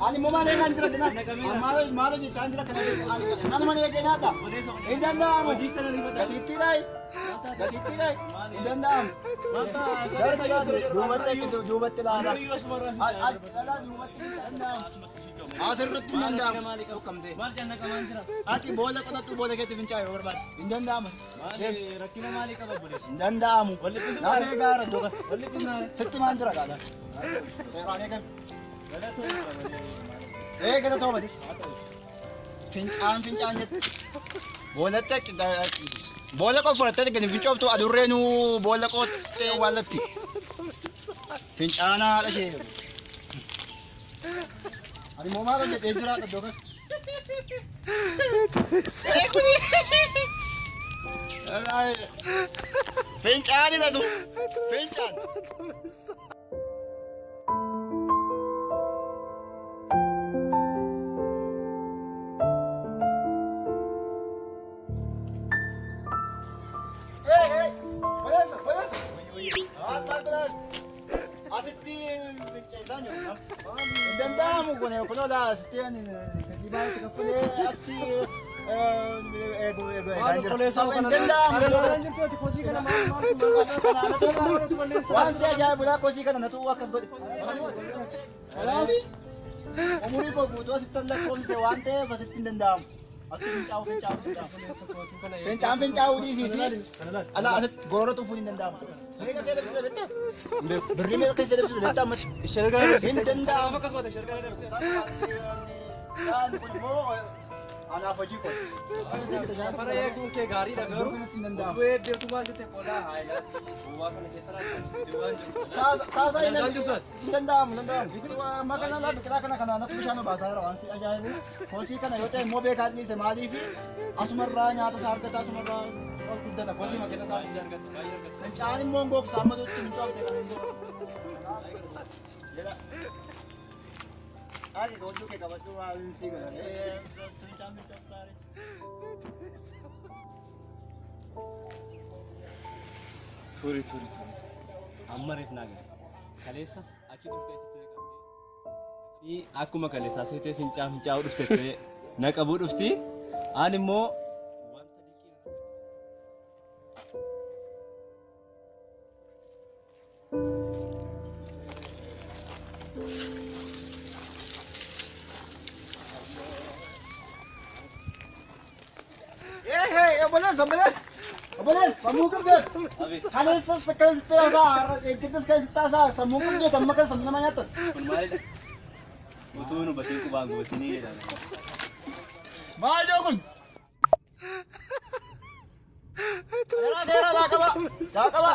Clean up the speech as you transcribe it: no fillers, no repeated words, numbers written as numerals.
Ani mo man ang andra dina. Malo di sandra kana. Ano man yung nata? Indanda mo. Gatitiray. Gatitiray. Indanda mo. Dumat tayo kito, dumat tila. Ala dumat tila. Asar rutin indanda mo. Kamde. Ati bola ko na tu bola kete vinchay orbat. Indanda mo. Rakina mali ka ba bolis? Indanda mo. Nasa gara doka. Setti manjra gala. Serane kan. Ganda to badis. Fincan jet. Bola tek bola ko forte gani fincan to adurrenu bola ko te walati. Fincana ala she. Ani mo maro jet ejra ka doka. Alai. Fincan ila tu. Fincan. Dandamu ko na ko la stian ni kadiba ka ko le asti dandamu kosi kana wansa ja bula kosi kana natu wakas go alami umuri ko buto sitan la kon se wante basitin dandam asti pincau di sini ala aset goro tu funin dandam mereka saya bisa betet beri mereka saya bisa betet mat isharga dandam dan mo anaaf hojii qooti. Safara eeguun kee gaariidha garuu Kanatti hin danda'amu. utuu eeddeetu maal jettee qoodaa haayila bu'aa kana keessa raakkan waan jiru. Taasaa hin danda'amu. Makana laa biqilaa kana natti bishaan obaasaa jira waan si ajaa'ibu. Kosii kana yoo ta'e immoo beekaa dhiise maaliif asumarraa nyaata isaa argata asumarraa ol guddata kosii makeessa taa'e. Fincaan immoo goofsa amma tutti hin coofte kan hin godhu. Aki gochuu kee qabadhu waan si godhanii. Fincaan miidhagu taa'e. Turi. Amma reef naa gala. Kaleessas achi dhuftee achitti na qabdee. Akkuma kaleessaa seetee fincaa'uu dhuftettee na qabuu dhufti. Aan immoo wanta dinqii Obbolees, sammuu qabdeet. Kaleessas akkasitti haasaa, eeggattis akkasitti haasaa, sammuu qabdeet amma kan sammuu nama nyaattu. kun maalidha? Utuu nu bateen qubaan gubatinii jedhama. Maal joo kun? Seera laa qaba.